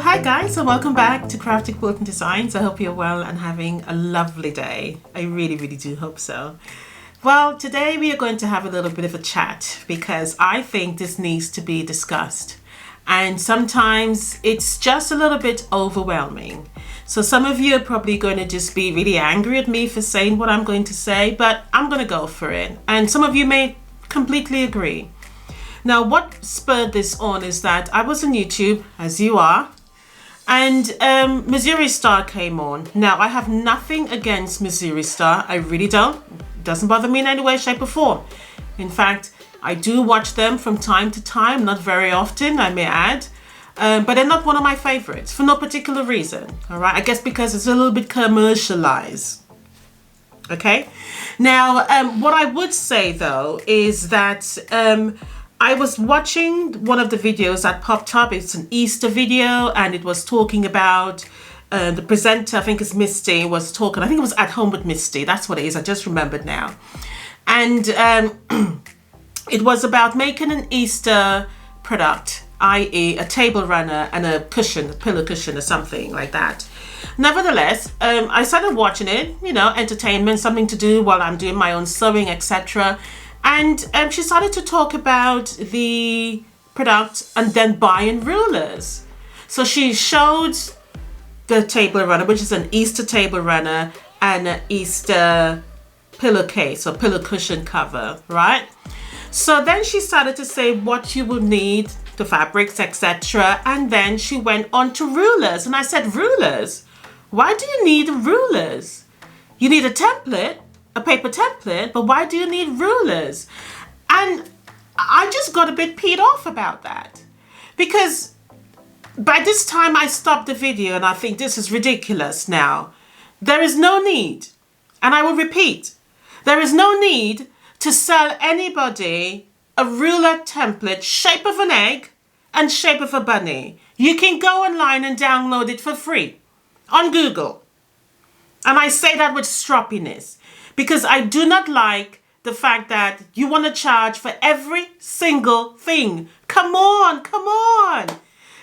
Hi guys, and welcome back to Crafty Quilting Designs. I hope you're well and having a lovely day. I really do hope so. Well, today we are going to have a little bit of a chat because I think this needs to be discussed. And sometimes it's just a little bit overwhelming. So some of you are probably going to just be really angry at me for saying what I'm going to say, but I'm going to go for it. And some of you may completely agree. Now, what spurred this on is that I was on YouTube, as you are, and Missouri Star came on. Now, I have nothing against Missouri Star. I really don't. It doesn't bother me in any way, shape or form. In fact, I do watch them from time to time, not very often, I may add. But they're not one of my favorites for no particular reason. All right, I guess because it's a little bit commercialized. Okay. Now, what I would say though is that I was watching one of the videos that popped up. It's an Easter video, and it was talking about the presenter, I think it's Misty, was talking. I think it was At Home with Misty. That's what it is. I just remembered now. And it was about making an Easter product, i.e. a table runner and a cushion, a pillow cushion or something like that. Nevertheless, I started watching it, you know, entertainment, something to do while I'm doing my own sewing, etc. And she started to talk about the product and then buying rulers. So she showed the table runner, which is an Easter table runner and an Easter pillowcase or pillow cushion cover, right? So then she started to say what you will need, the fabrics, etc. And then she went on to rulers. And I said, rulers? Why do you need rulers? You need a template, a paper template, but why do you need rulers? And I just got a bit peed off about that, because by this time I stopped the video and I think this is ridiculous now. There is no need, and I will repeat, there is no need to sell anybody a ruler template, shape of an egg and shape of a bunny. You can go online and download it for free on Google. And I say that with stroppiness, because I do not like the fact that you want to charge for every single thing. Come on, come on.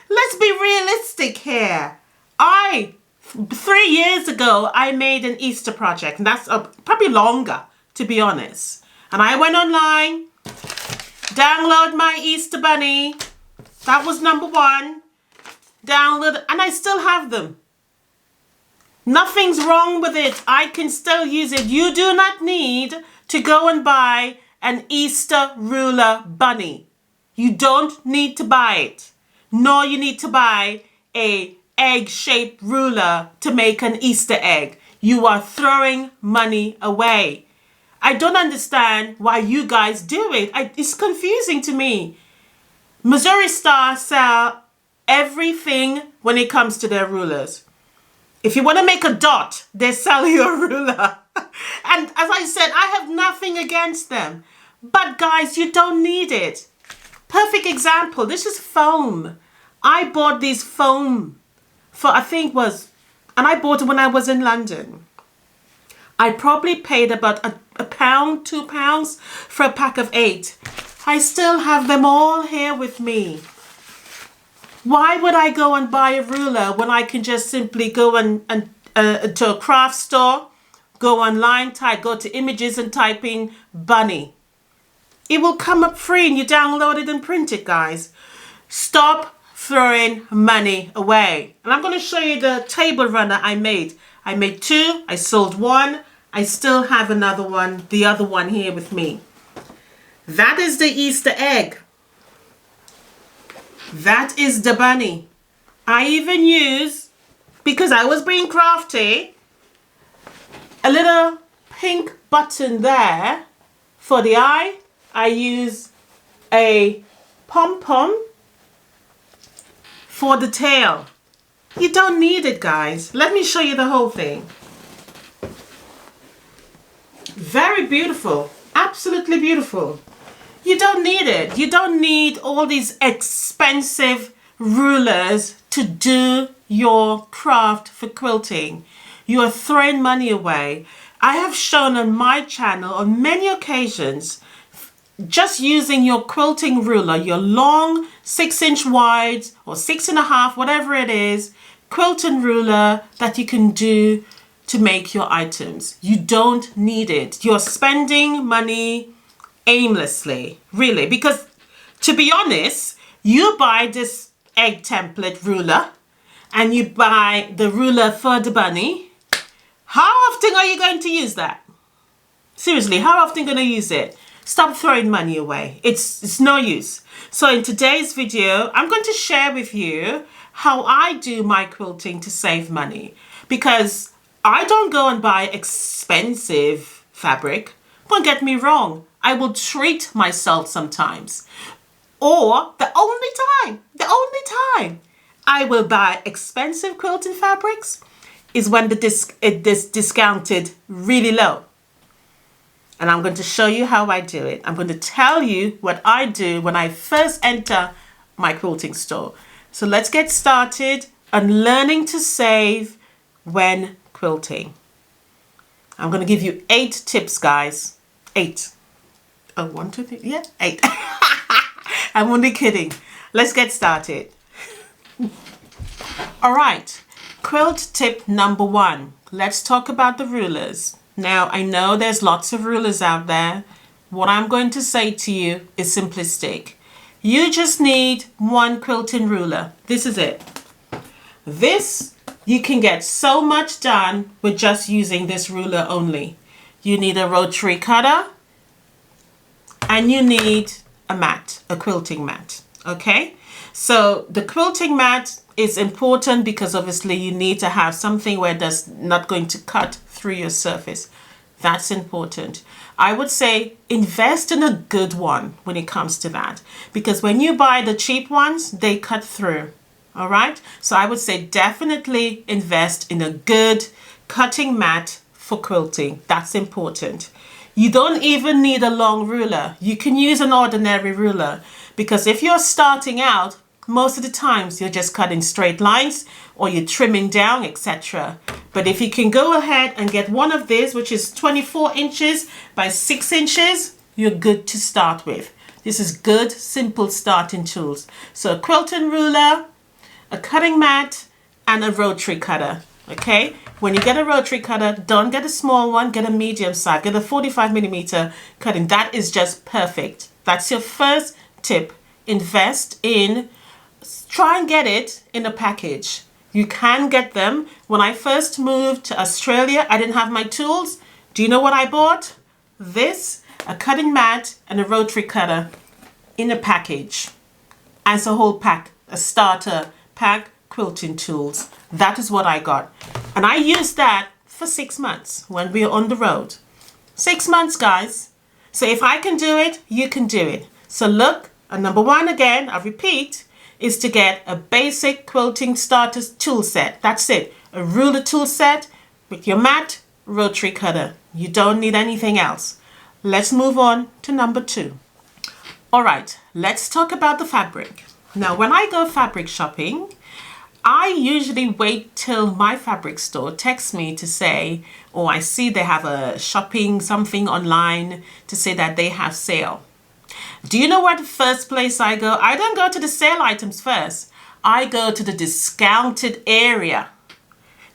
Let's be realistic here. 3 years ago, I made an Easter project, and that's probably longer, to be honest. And I went online, download my Easter bunny. That was number one. Download, and I still have them. Nothing's wrong with it. I can still use it. You do not need to go and buy an Easter ruler bunny. You don't need to buy it. Nor you need to buy a egg-shaped ruler to make an Easter egg. You are throwing money away. I don't understand why you guys do it. It's confusing to me. Missouri Star sell everything when it comes to their rulers. If you want to make a dot, they sell you a ruler. And as I said, I have nothing against them. But guys, you don't need it. Perfect example. This is foam. I bought these foam for, I think and I bought it when I was in London. I probably paid about a pound, £2 for a pack of 8. I still have them all here with me. Why would I go and buy a ruler when I can just simply go to a craft store, go online, go to images and type in bunny. It will come up free and you download it and print it, guys. Stop throwing money away. And I'm going to show you the table runner I made. I made 2, I sold 1. I still have another one, the other one here with me. That is the Easter egg. That is the bunny. I even use, because I was being crafty, a little pink button there for the eye. I use a pom-pom for the tail. You don't need it, guys. Let me show you the whole thing. Very beautiful. Absolutely beautiful. You don't need it. You don't need all these expensive rulers to do your craft for quilting. You are throwing money away. I have shown on my channel on many occasions just using your quilting ruler, your long 6-inch wide or 6.5, whatever it is, quilting ruler that you can do to make your items. You don't need it. You're spending money aimlessly, really, because to be honest, you buy this egg template ruler and you buy the ruler for the bunny. How often are you going to use that? Seriously, how often are you going to use it? Stop throwing money away. It's no use. So in today's video, I'm going to share with you how I do my quilting to save money, because I don't go and buy expensive fabric. Don't get me wrong. I will treat myself sometimes. Or the only time I will buy expensive quilting fabrics is when it is discounted really low. And I'm going to show you how I do it. I'm going to tell you what I do when I first enter my quilting store. So let's get started on learning to save when quilting. I'm going to give you 8 tips, guys. 8. Oh, 1, 2, 3. Yeah, 8. I'm only kidding. Let's get started. All right. Quilt tip number 1. Let's talk about the rulers. Now, I know there's lots of rulers out there. What I'm going to say to you is simplistic. You just need one quilting ruler. This is it. This, you can get so much done with just using this ruler only. You need a rotary cutter and you need a mat, a quilting mat. Okay? So the quilting mat is important because obviously you need to have something where that's not going to cut through your surface. That's important. I would say invest in a good one when it comes to that, because when you buy the cheap ones, they cut through. All right. So I would say definitely invest in a good cutting mat for quilting. That's important. You don't even need a long ruler. You can use an ordinary ruler, because if you're starting out, most of the times you're just cutting straight lines or you're trimming down, etc. But if you can go ahead and get one of these, which is 24 inches by 6 inches, you're good to start with. This is good, simple starting tools. So a quilting ruler, a cutting mat, and a rotary cutter. Okay, when you get a rotary cutter, don't get a small one, get a medium size, get a 45mm cutting. That is just perfect. That's your first tip. Invest in, try and get it in a package. You can get them. When I first moved to Australia, I didn't have my tools. Do you know what I bought? This, a cutting mat and a rotary cutter in a package. As a whole pack, a starter pack, quilting tools. That is what I got. And I used that for 6 months when we were on the road. 6 months, guys. So if I can do it, you can do it. So look, number 1 again, I repeat, is to get a basic quilting starter tool set. That's it. A ruler tool set with your mat, rotary cutter. You don't need anything else. Let's move on to number 2. All right, let's talk about the fabric. Now, when I go fabric shopping, I usually wait till my fabric store texts me to say, or I see they have a shopping something online to say that they have sale. Do you know where the first place I go? I don't go to the sale items first. I go to the discounted area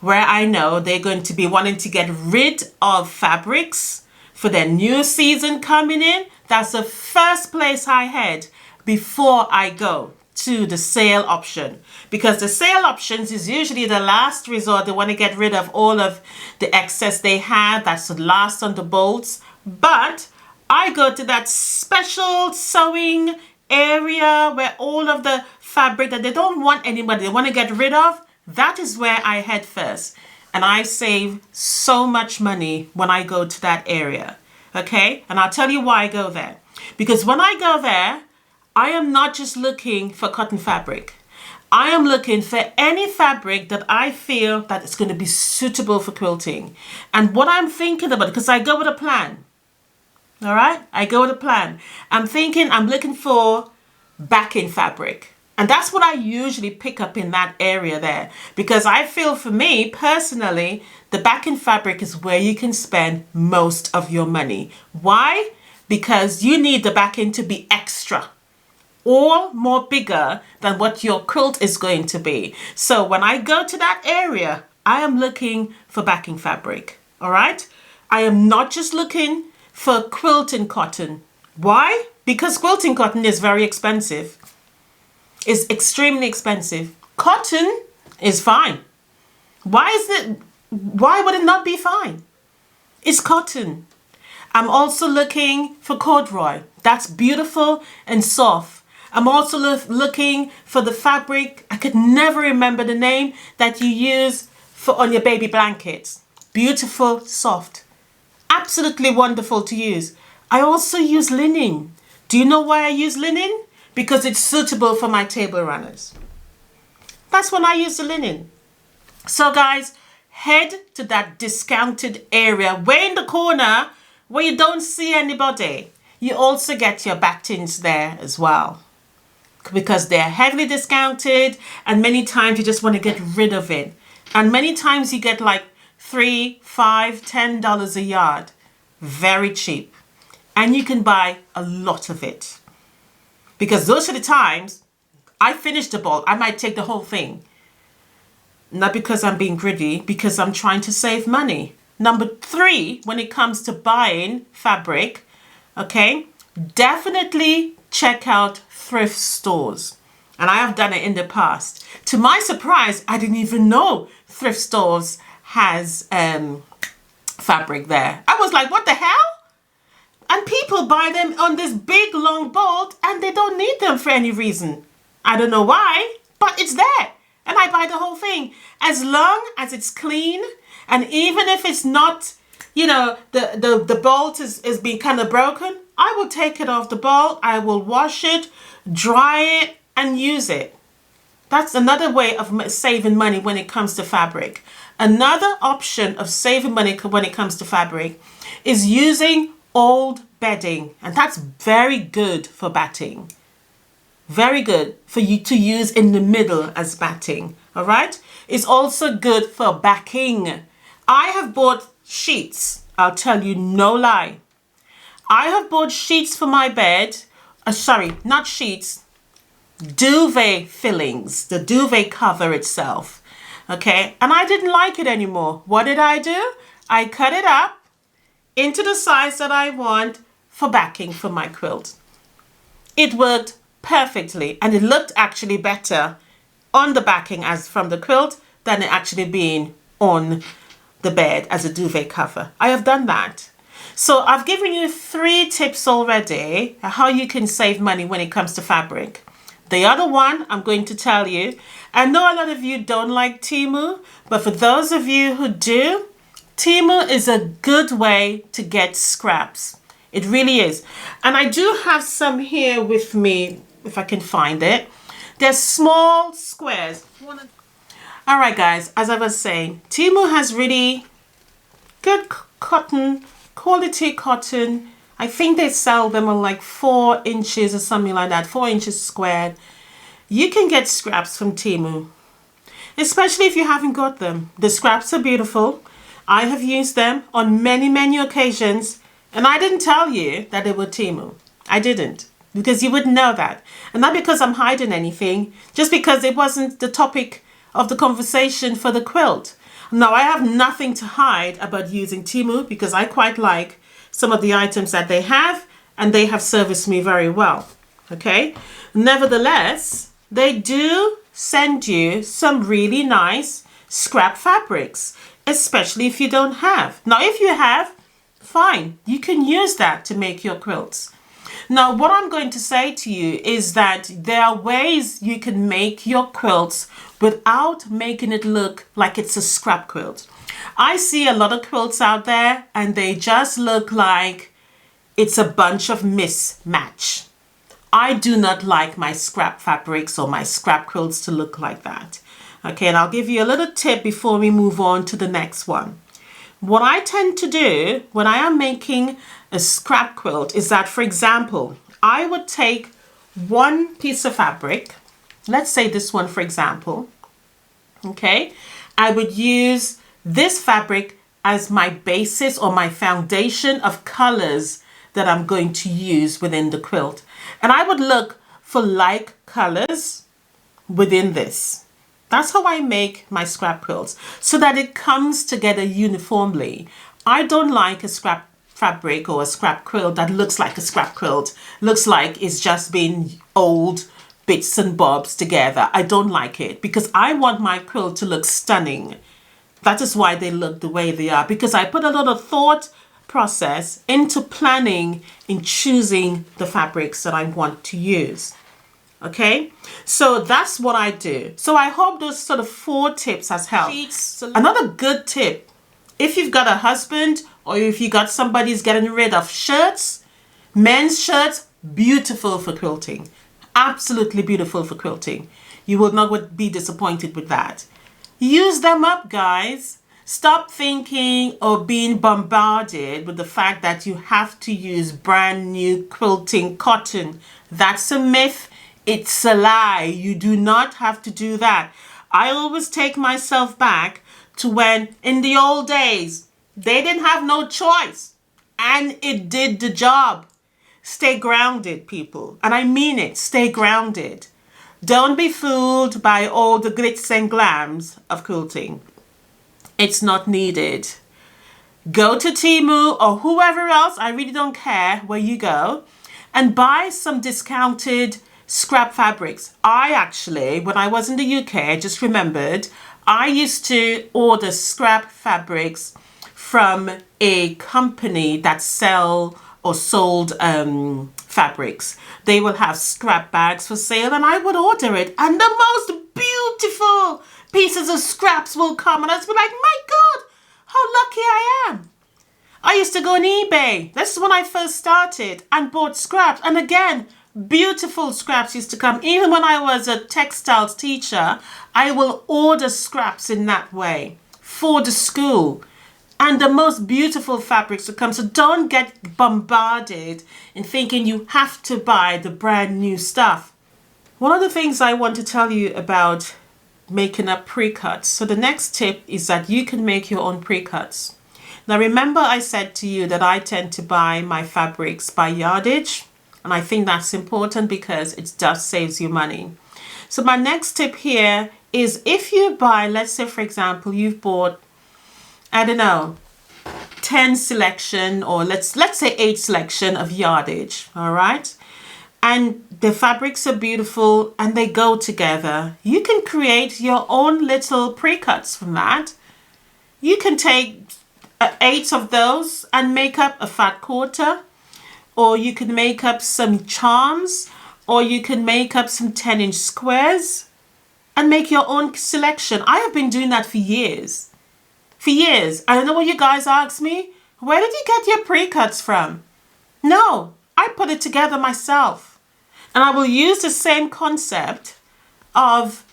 where I know they're going to be wanting to get rid of fabrics for their new season coming in. That's the first place I head before I go to the sale option, because the sale options is usually the last resort. They want to get rid of all of the excess they have that's the last on the bolts. But I go to that special sewing area where all of the fabric that they don't want anybody, they want to get rid of, that is where I head first. And I save so much money when I go to that area. Okay? And I'll tell you why I go there. Because when I go there, I am not just looking for cotton fabric. I am looking for any fabric that I feel that it's going to be suitable for quilting. And what I'm thinking about, because I go with a plan. All right? I go with a plan. I'm looking for backing fabric. And that's what I usually pick up in that area there. Because I feel, for me personally, the backing fabric is where you can spend most of your money. Why? because you need the backing to be extra or more bigger than what your quilt is going to be. So when I go to that area, I am looking for backing fabric. All right. I am not just looking for quilting cotton. Why? Because quilting cotton is very expensive. It's extremely expensive. Cotton is fine. Why would it not be fine? It's cotton. I'm also looking for corduroy. That's beautiful and soft. I'm also looking for the fabric. I could never remember the name that you use for on your baby blankets. Beautiful, soft. Absolutely wonderful to use. I also use linen. Do you know why I use linen? Because it's suitable for my table runners. That's when I use the linen. So guys, head to that discounted area way in the corner where you don't see anybody. You also get your battens there as well, because they're heavily discounted, and many times you just want to get rid of it. And many times you get like $3, $5, $10 a yard. Very cheap. And you can buy a lot of it. Because those are the times I finish the ball. I might take the whole thing. Not because I'm being greedy, because I'm trying to save money. Number 3, when it comes to buying fabric, okay, definitely check out thrift stores. And I have done it in the past. To my surprise, I didn't even know thrift stores has fabric there. I was like, what the hell? And people buy them on this big long bolt and they don't need them for any reason. I don't know why, but it's there. And I buy the whole thing. As long as it's clean, and even if it's not, you know, the bolt is being kind of broken, I will take it off the bolt. I will wash it, dry it, and use it. That's another way of saving money when it comes to fabric. Another option of saving money when it comes to fabric is using old bedding. And that's very good for batting. Very good for you to use in the middle as batting. All right. It's also good for backing. I have bought sheets. I'll tell you no lie. I have bought sheets for my bed. Sorry, not sheets. Duvet fillings. The duvet cover itself. Okay. And I didn't like it anymore. What did I do? I cut it up into the size that I want for backing for my quilt. It worked perfectly, and it looked actually better on the backing as from the quilt than it actually being on the bed as a duvet cover. I have done that. So I've given you 3 tips already how you can save money when it comes to fabric. The other one I'm going to tell you, I know a lot of you don't like Temu, but for those of you who do, Temu is a good way to get scraps. It really is. And I do have some here with me, if I can find it. They're small squares. All right, guys, as I was saying, Temu has really good cotton, quality cotton. I think they sell them on like 4 inches or something like that, 4 inches squared. You can get scraps from Temu, especially if you haven't got them. The scraps are beautiful. I have used them on many, many occasions. And I didn't tell you that they were Temu. I didn't, because you wouldn't know that. And not because I'm hiding anything, just because it wasn't the topic of the conversation for the quilt. Now, I have nothing to hide about using Temu, because I quite like some of the items that they have, and they have serviced me very well. Okay. Nevertheless, they do send you some really nice scrap fabrics, especially if you don't have. Now, if you have, fine, you can use that to make your quilts. Now, what I'm going to say to you is that there are ways you can make your quilts without making it look like it's a scrap quilt. I see a lot of quilts out there and they just look like it's a bunch of mismatch. I do not like my scrap fabrics or my scrap quilts to look like that. Okay, and I'll give you a little tip before we move on to the next one. What I tend to do when I am making a scrap quilt is that, for example, I would take one piece of fabric, let's say this one, for example, okay? I would use this fabric as my basis or my foundation of colors that I'm going to use within the quilt. And I would look for like colors within this. That's how I make my scrap quilts, so that it comes together uniformly. I don't like a scrap fabric or a scrap quilt that looks like a scrap quilt, looks like it's just been old bits and bobs together. I don't like it, because I want my quilt to look stunning. That is why they look the way they are, because I put a lot of thought process into planning, in choosing the fabrics that I want to use. Okay, so that's what I do. So I hope those sort of 4 tips has helped. Another good tip, if you've got a husband or if you got somebody who's getting rid of shirts, men's shirts, beautiful for quilting. Absolutely beautiful for quilting. You will not be disappointed with that. Use them up, guys. Stop thinking or being bombarded with the fact that you have to use brand new quilting cotton. That's a myth. It's a lie. You do not have to do that. I always take myself back to when in the old days, they didn't have no choice and it did the job. Stay grounded, people. And I mean it. Stay grounded. Don't be fooled by all the glitz and glams of quilting. It's not needed. Go to Temu or whoever else, I really don't care where you go, and buy some discounted scrap fabrics. I actually, when I was in the UK, I just remembered, I used to order scrap fabrics from a company that sell or sold fabrics. They will have scrap bags for sale, and I would order it, and the most beautiful pieces of scraps will come, and I was like, my God, how lucky I am. I used to go on eBay. This is when I first started, and bought scraps, and again, beautiful scraps used to come. Even when I was a textiles teacher, I will order scraps in that way for the school. And the most beautiful fabrics will come. So don't get bombarded in thinking you have to buy the brand new stuff. One of the things I want to tell you about making up pre-cuts. So the next tip is that you can make your own pre-cuts. Now remember, I said to you that I tend to buy my fabrics by yardage. And I think that's important because it just saves you money. So my next tip here is, if you buy, let's say for example, you've bought, I don't know, 10 selection, or let's say 8 selection of yardage, all right? And the fabrics are beautiful and they go together. You can create your own little pre-cuts from that. You can take 8 of those and make up a fat quarter, or you can make up some charms, or you can make up some 10-inch squares and make your own selection. I have been doing that for years. I know what you guys ask me, where did you get your pre-cuts from? No, I put it together myself. And I will use the same concept of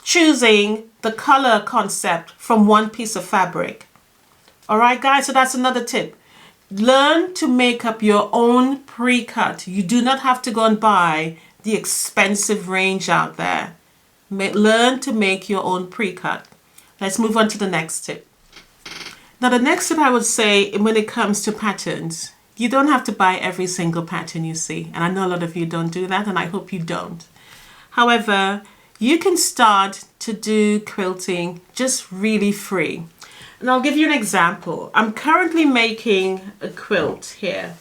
choosing the color concept from one piece of fabric. All right, guys, so that's another tip. Learn to make up your own pre-cut. You do not have to go and buy the expensive range out there. Learn to make your own pre-cut. Let's move on to the next tip. Now, the next tip I would say, when it comes to patterns, you don't have to buy every single pattern you see. And I know a lot of you don't do that, and I hope you don't. However, you can start to do quilting just really free. And I'll give you an example. I'm currently making a quilt here.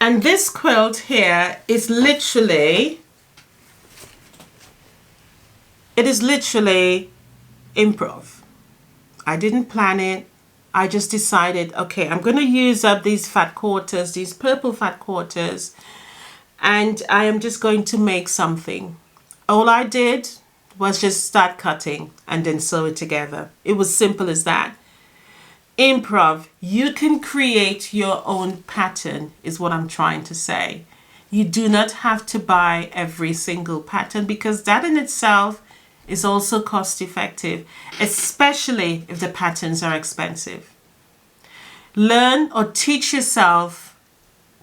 And this quilt here is literally, improv. I didn't plan it. I just decided, okay, I'm going to use up these fat quarters, these purple fat quarters, and I am just going to make something. All I did was just start cutting and then sew it together. It was simple as that. Improv. You can create your own pattern, is what I'm trying to say. You do not have to buy every single pattern, because that in itself is also cost effective, especially if the patterns are expensive. Learn or teach yourself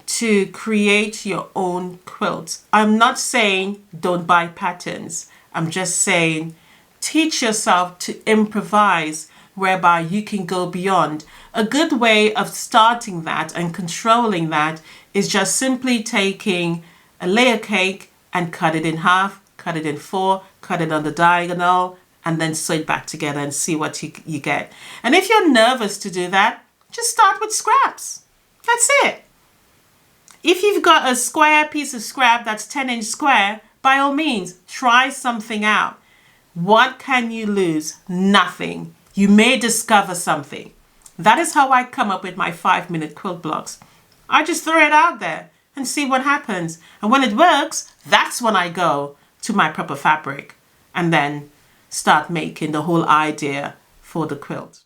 to create your own quilt. I'm not saying don't buy patterns. I'm just saying teach yourself to improvise whereby you can go beyond. A good way of starting that and controlling that is just simply taking a layer cake and cut it in half, cut it in four, cut it on the diagonal, and then sew it back together and see what you get. And if you're nervous to do that, just start with scraps. That's it. If you've got a square piece of scrap that's 10-inch square, by all means, try something out. What can you lose? Nothing. You may discover something. That is how I come up with my 5-minute quilt blocks. I just throw it out there and see what happens. And when it works, that's when I go to my proper fabric and then start making the whole idea for the quilt.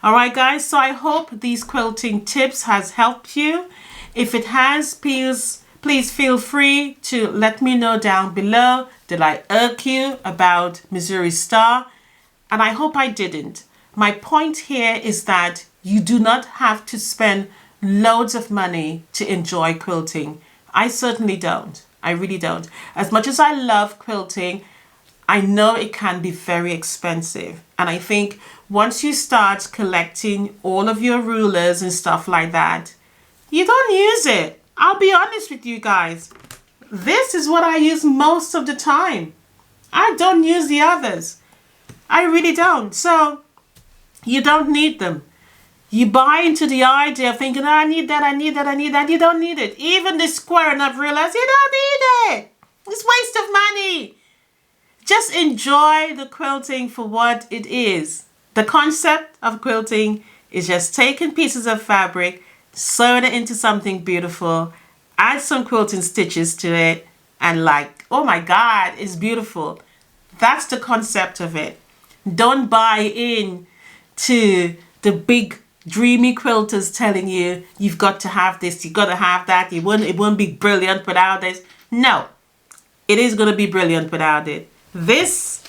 All right, guys, so I hope these quilting tips has helped you. If it has, please feel free to let me know down below. Did I irk you about Missouri Star? And I hope I didn't. My point here is that you do not have to spend loads of money to enjoy quilting. I certainly don't. I really don't. As much as I love quilting, I know it can be very expensive. And I think once you start collecting all of your rulers and stuff like that, you don't use it. I'll be honest with you guys. This is what I use most of the time. I don't use the others. I really don't. So you don't need them. You buy into the idea of thinking, oh, I need that, I need that, I need that. You don't need it. Even the square enough realize you don't need it. It's waste of money. Just enjoy the quilting for what it is. The concept of quilting is just taking pieces of fabric, sewing it into something beautiful, add some quilting stitches to it, and like, oh my God, it's beautiful. That's the concept of it. Don't buy in to the big dreamy quilters telling you you've got to have this, you've got to have that, it won't be brilliant without this. No, it is going to be brilliant without it. This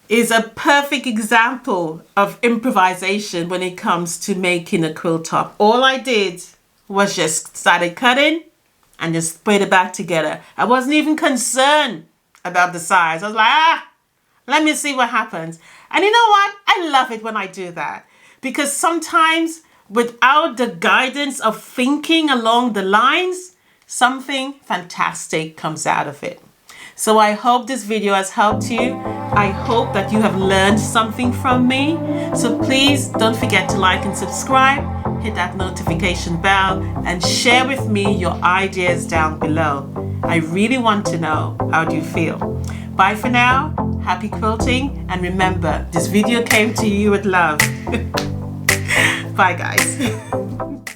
is a perfect example of improvisation when it comes to making a quilt top. All I did was just started cutting and just put it back together. I wasn't even concerned about the size. I was like, let me see what happens. And you know what? I love it when I do that, because sometimes without the guidance of thinking along the lines, something fantastic comes out of it. So I hope this video has helped you. I hope that you have learned something from me. So please don't forget to like and subscribe, hit that notification bell, and share with me your ideas down below. I really want to know, how do you feel? Bye for now, happy quilting, and remember, this video came to you with love. Bye guys.